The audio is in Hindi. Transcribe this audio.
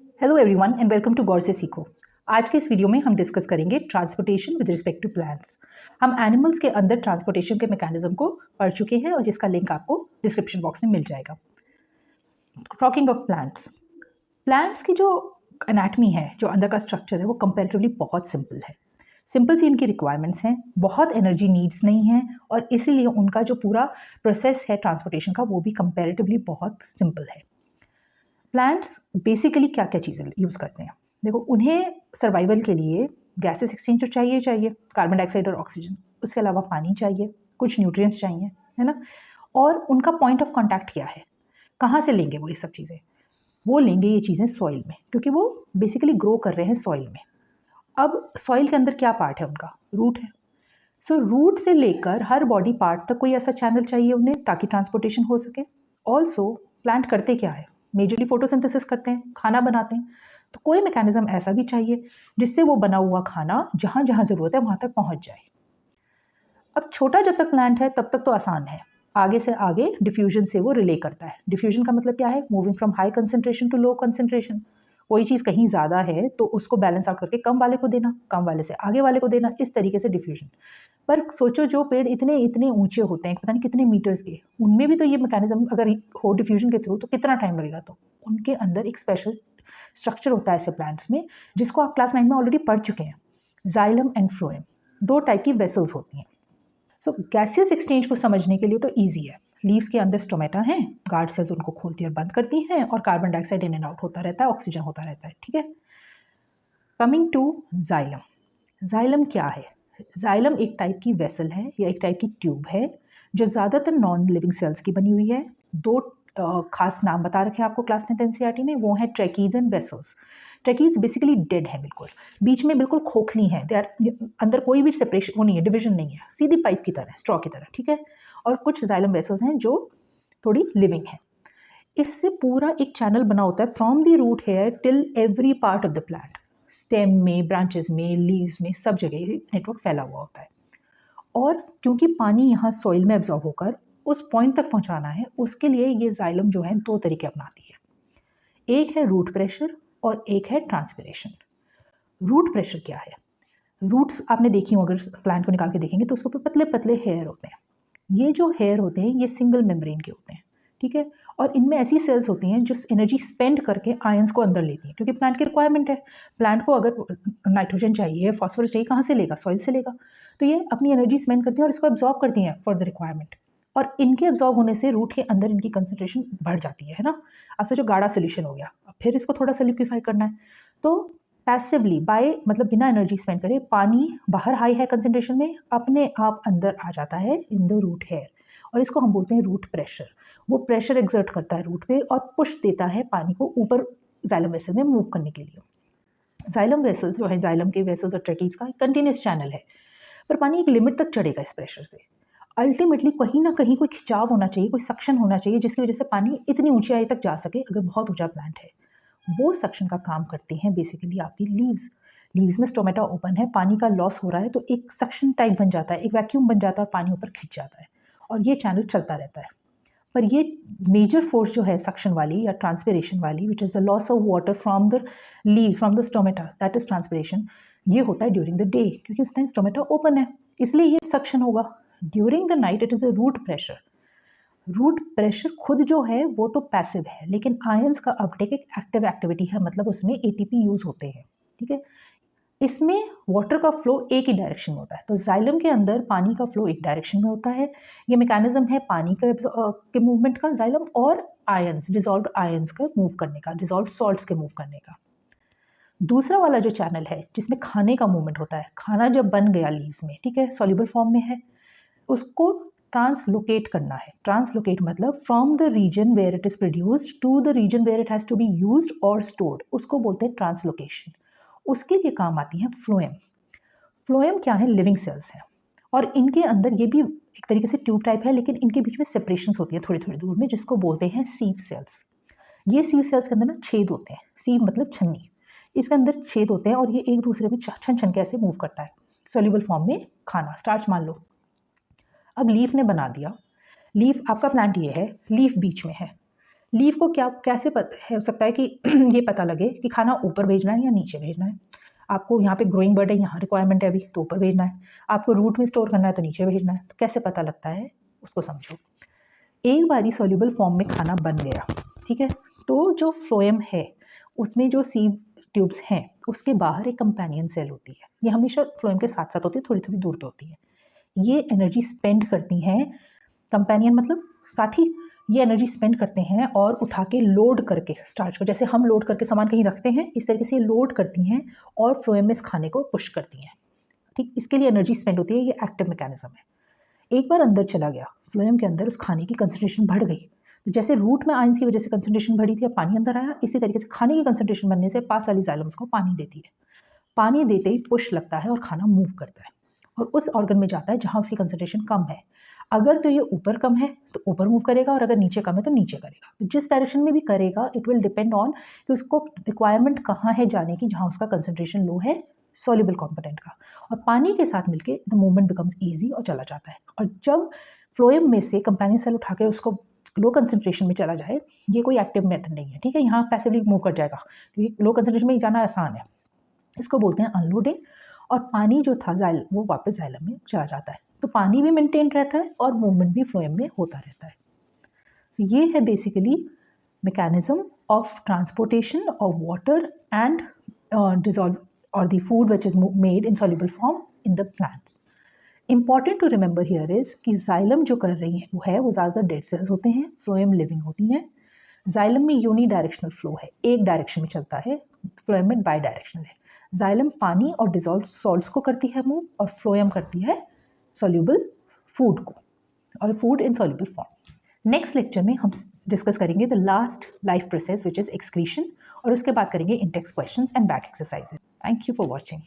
Hello everyone and welcome to Gaur Se Seekho. आज के इस वीडियो में हम डिस्कस करेंगे transportation with respect to plants. हम एनिमल्स के अंदर ट्रांसपोर्टेशन के मैकेनिज्म को पढ़ चुके हैं और जिसका लिंक आपको डिस्क्रिप्शन बॉक्स में मिल जाएगा। टॉकिंग ऑफ प्लांट्स, प्लांट्स की जो एनाटमी है, जो अंदर का स्ट्रक्चर है, वो कंपैरेटिवली बहुत सिंपल है। सिंपल सी इनकी रिक्वायरमेंट्स हैं, बहुत एनर्जी नीड्स नहीं हैं और इसीलिए उनका जो पूरा प्रोसेस है ट्रांसपोर्टेशन का वो भी कंपैरेटिवली बहुत सिंपल है। प्लांट्स बेसिकली क्या क्या चीज़ें यूज़ करते हैं? देखो, उन्हें सर्वाइवल के लिए गैसेस एक्सचेंज तो चाहिए, कार्बन डाइऑक्साइड और ऑक्सीजन, उसके अलावा पानी चाहिए, कुछ न्यूट्रिएंट्स चाहिए, है ना। और उनका पॉइंट ऑफ कांटेक्ट क्या है, कहाँ से लेंगे वो ये सब चीज़ें? वो लेंगे ये चीज़ें सॉइल में, क्योंकि वो बेसिकली ग्रो कर रहे हैं सॉइल में। अब सॉइल के अंदर क्या पार्ट है उनका? रूट है। सो रूट से लेकर हर बॉडी पार्ट तक कोई ऐसा चैनल चाहिए उन्हें ताकि ट्रांसपोर्टेशन हो सके। ऑल्सो प्लांट करते क्या है? मेजरली फोटोसिंथेसिस करते हैं, खाना बनाते हैं। तो कोई मैकेनिज्म ऐसा भी चाहिए जिससे वो बना हुआ खाना जहाँ जहाँ ज़रूरत है वहाँ तक पहुँच जाए। अब छोटा जब तक प्लांट है तब तक तो आसान है, आगे से आगे डिफ्यूजन से वो रिले करता है। डिफ्यूजन का मतलब क्या है? Moving from high concentration to low concentration. कोई चीज़ कहीं ज़्यादा है तो उसको बैलेंस आउट करके कम वाले को देना, कम वाले से आगे वाले को देना, इस तरीके से डिफ्यूजन। पर सोचो, जो पेड़ इतने इतने ऊंचे होते हैं, पता नहीं कितने मीटर्स के, उनमें भी तो ये मैकेनिज्म अगर हो डिफ्यूजन के थ्रू तो कितना टाइम लगेगा। तो उनके अंदर एक स्पेशल स्ट्रक्चर होता है ऐसे प्लांट्स में, जिसको आप क्लास 9 में ऑलरेडी पढ़ चुके हैं। जाइलम एंड फ्लोएम, दो टाइप की वेसल्स होती हैं। सो गैसियस एक्सचेंज को समझने के लिए तो ईजी है। लीव्स के अंदर स्टोमेटा हैं, गार्ड सेल्स उनको खोलती और बंद करती हैं और carbon dioxide in and out होता रहता है, ऑक्सीजन होता रहता है, ठीक है। कमिंग टू जाइलम, जाइलम क्या है? जाइलम एक टाइप की वेसल है या एक टाइप की ट्यूब है जो ज़्यादातर नॉन लिविंग सेल्स की बनी हुई है। दो खास नाम बता रखे हैं आपको क्लास 9 एनसीईआरटी में, वो हैं tracheids and vessels. Tracheids basically dead है, बिल्कुल बीच में बिल्कुल खोखली हैं, दे आर अंदर कोई भी सेपरेशन वो नहीं है, डिवीजन नहीं है, सीधी पाइप की तरह, स्ट्रॉ की तरह, ठीक है। और कुछ जाइलम वेसल्स हैं जो थोड़ी लिविंग है। इससे पूरा एक चैनल बना होता है from the root hair till every part of the plant. Stem में, ब्रांचेस में, लीव्स में, सब जगह नेटवर्क फैला हुआ होता है। और क्योंकि पानी यहाँ सॉइल में एब्जॉर्ब होकर उस पॉइंट तक पहुँचाना है, उसके लिए ये जाइलम जो है दो तरीके अपनाती है। एक है रूट प्रेशर और एक है ट्रांसपिरेशन। रूट प्रेशर क्या है? रूट्स आपने देखी हो, अगर प्लांट को निकाल के देखेंगे तो उसके ऊपर पतले पतले हेयर होते हैं। ये जो हेयर होते हैं ये सिंगल मेम्ब्रेन के होते हैं, ठीक है। और इनमें ऐसी सेल्स होती हैं जो एनर्जी स्पेंड करके आयंस को अंदर लेती हैं, क्योंकि प्लांट की रिक्वायरमेंट है। प्लांट को अगर नाइट्रोजन चाहिए, फॉस्फोरस चाहिए, कहाँ से लेगा? सॉइल से लेगा। तो ये अपनी एनर्जी स्पेंड करती हैं और इसको एब्जॉर्ब करती हैं फॉर द रिक्वायरमेंट। और इनके एब्जॉर्ब होने से रूट के अंदर इनकी कंसनट्रेशन बढ़ जाती है ना। अब सोचो, गाढ़ा सोल्यूशन हो गया, अब फिर इसको थोड़ा सा लिक्विफाई करना है, तो पैसिवली बाय मतलब बिना एनर्जी स्पेंड करे पानी बाहर हाई है कंसनट्रेशन में अपने आप अंदर आ जाता है इन द रूट हेयर, और इसको हम बोलते हैं रूट प्रेशर। वो प्रेशर एक्सर्ट करता है रूट पे और पुश देता है पानी को ऊपर जाइलम वेसल में मूव करने के लिए। जाइलम वेसल्स जो है, जाइलम के वेसल्स और ट्रैकीज का कंटिन्यूस चैनल है, पर पानी एक लिमिट तक चढ़ेगा इस प्रेशर से। अल्टीमेटली कहीं ना कहीं कोई खिंचाव होना चाहिए, कोई सक्शन होना चाहिए, जिसकी वजह से पानी इतनी ऊंचाई तक जा सके अगर बहुत ऊंचा प्लांट है। वो सक्शन का काम करती हैं बेसिकली आपकी लीव्स। लीव्स में स्टोमेटा ओपन है, पानी का लॉस हो रहा है तो एक सक्शन टाइप बन जाता है, एक वैक्यूम बन जाता है, पानी ऊपर खिंच जाता है और ये चैनल चलता रहता है। पर ये मेजर फोर्स जो है सक्शन वाली या ट्रांसपिरेशन वाली, which is the loss of water from the leaves, from the stomata, that is transpiration, ये होता है ड्यूरिंग द डे, क्योंकि उस टाइम स्टोमेटा ओपन है, इसलिए ये सक्शन होगा। During the night it is the root pressure. Root pressure खुद जो है वो तो पैसिव है, लेकिन आयंस का अपटेक एक एक्टिव एक्टिविटी है, मतलब उसमें एटीपी यूज होते हैं, ठीक है। इसमें वाटर का फ्लो एक ही डायरेक्शन में होता है, तो जाइलम के अंदर पानी का फ्लो एक डायरेक्शन में होता है। ये मैकेनिज्म है पानी के मूवमेंट का, जाइलम और आयंस, डिजॉल्व आयंस का मूव करने का, डिजॉल्व सॉल्ट्स के मूव करने का। दूसरा वाला जो चैनल है जिसमें खाने का मूवमेंट होता है, खाना जब बन गया लीव्स में, ठीक है, सॉल्युबल फॉर्म में है, उसको ट्रांसलोकेट करना है। ट्रांसलोकेट मतलब from the region where it is produced to the region where it has to be used और स्टोर्ड, उसको बोलते हैं ट्रांसलोकेशन। उसके लिए काम आती है फ्लोएम। फ्लोएम क्या है? लिविंग सेल्स हैं और इनके अंदर ये भी एक तरीके से ट्यूब टाइप है, लेकिन इनके बीच में सेपरेशंस होती हैं थोड़ी थोड़ी दूर में, जिसको बोलते हैं सीव सेल्स। ये सीव सेल्स के अंदर ना छेद होते हैं, सीव मतलब छन्नी, इसके अंदर छेद होते हैं और ये एक दूसरे में छन छन के ऐसे मूव करता है सोल्यूबल फॉर्म में खाना, स्टार्च मान लो। अब लीफ ने बना दिया, लीफ आपका प्लांट ये है, लीफ बीच में है, लीव को क्या कैसे हो सकता है कि ये पता लगे कि खाना ऊपर भेजना है या नीचे भेजना है। आपको यहाँ पे ग्रोइंग बर्ड है, यहाँ रिक्वायरमेंट है अभी तो ऊपर भेजना है, आपको रूट में स्टोर करना है तो नीचे भेजना है। तो कैसे पता लगता है उसको समझो। एक बारी सॉल्युबल फॉर्म में खाना बन गया, ठीक है, तो जो फ्लोएम है उसमें जो सीव ट्यूब्स हैं उसके बाहर एक कंपेनियन सेल होती है। ये हमेशा फ्लोएम के साथ साथ होती है, थोड़ी थोड़ी दूर पे होती है। ये एनर्जी स्पेंड करती हैं, कंपेनियन मतलब साथी, ये एनर्जी स्पेंड करते हैं और उठा के लोड करके स्टार्च को, जैसे हम लोड करके सामान कहीं रखते हैं, इस तरीके से ये लोड करती हैं और फ्लोएम में इस खाने को पुश करती हैं। ठीक, इसके लिए एनर्जी स्पेंड होती है, ये एक्टिव मैकेनिज्म है। एक बार अंदर चला गया फ्लोएम के अंदर, उस खाने की कंसनट्रेशन बढ़ गई, तो जैसे रूट में आयंस की वजह से कंसनट्रेशन बढ़ी थी, अब पानी अंदर आया, इसी तरीके से खाने की कंसनट्रेशन बढ़ने से पास वाली जाइलम उसको पानी देती है। पानी देते ही पुश लगता है और खाना मूव करता है और उस ऑर्गन में जाता है जहाँ उसकी कंसनट्रेशन कम है। अगर तो ये ऊपर कम है तो ऊपर मूव करेगा और अगर नीचे कम है तो नीचे करेगा। तो जिस डायरेक्शन में भी करेगा इट विल डिपेंड ऑन कि उसको रिक्वायरमेंट कहाँ है जाने की, जहाँ उसका कंसनट्रेशन लो है सॉल्युबल कंपोनेंट का, और पानी के साथ मिलके द मूवमेंट बिकम्स ईजी और चला जाता है। और जब फ्लोएम में से कंपेनियन सेल उठा के उसको लो कंसनट्रेशन में चला जाए, ये कोई एक्टिव मेथड नहीं है, ठीक है, यहाँ पैसिवली मूव कर जाएगा क्योंकि लो कंसनट्रेशन में जाना आसान है। इसको बोलते हैं अनलोडिंग, और पानी जो था जाइल वो वापस जाइलम में चला जाता है, तो पानी भी मेंटेन रहता है और मूवमेंट भी फ्लोएम में होता रहता है। सो ये है basically mechanism of transportation of water and dissolved और the food which is made in soluble form in the plants. Important to remember here is कि जाइलम जो कर रही है वो ज़्यादातर डेड सेल्स होते हैं, फ्लोएम लिविंग होती हैं। जाइलम में यूनी डायरेक्शनल फ्लो है, एक डायरेक्शन में चलता है, फ्लोएम में बाई डायरेक्शनल है। जाइलम पानी और डिजॉल्व सॉल्ट्स को करती है मूव और फ्लोएम करती है सॉल्युबल फूड को, और food in soluble form. Next lecture में हम डिस्कस करेंगे the last life process which is excretion, और उसके बाद करेंगे Intex questions and back exercises. Thank you for watching.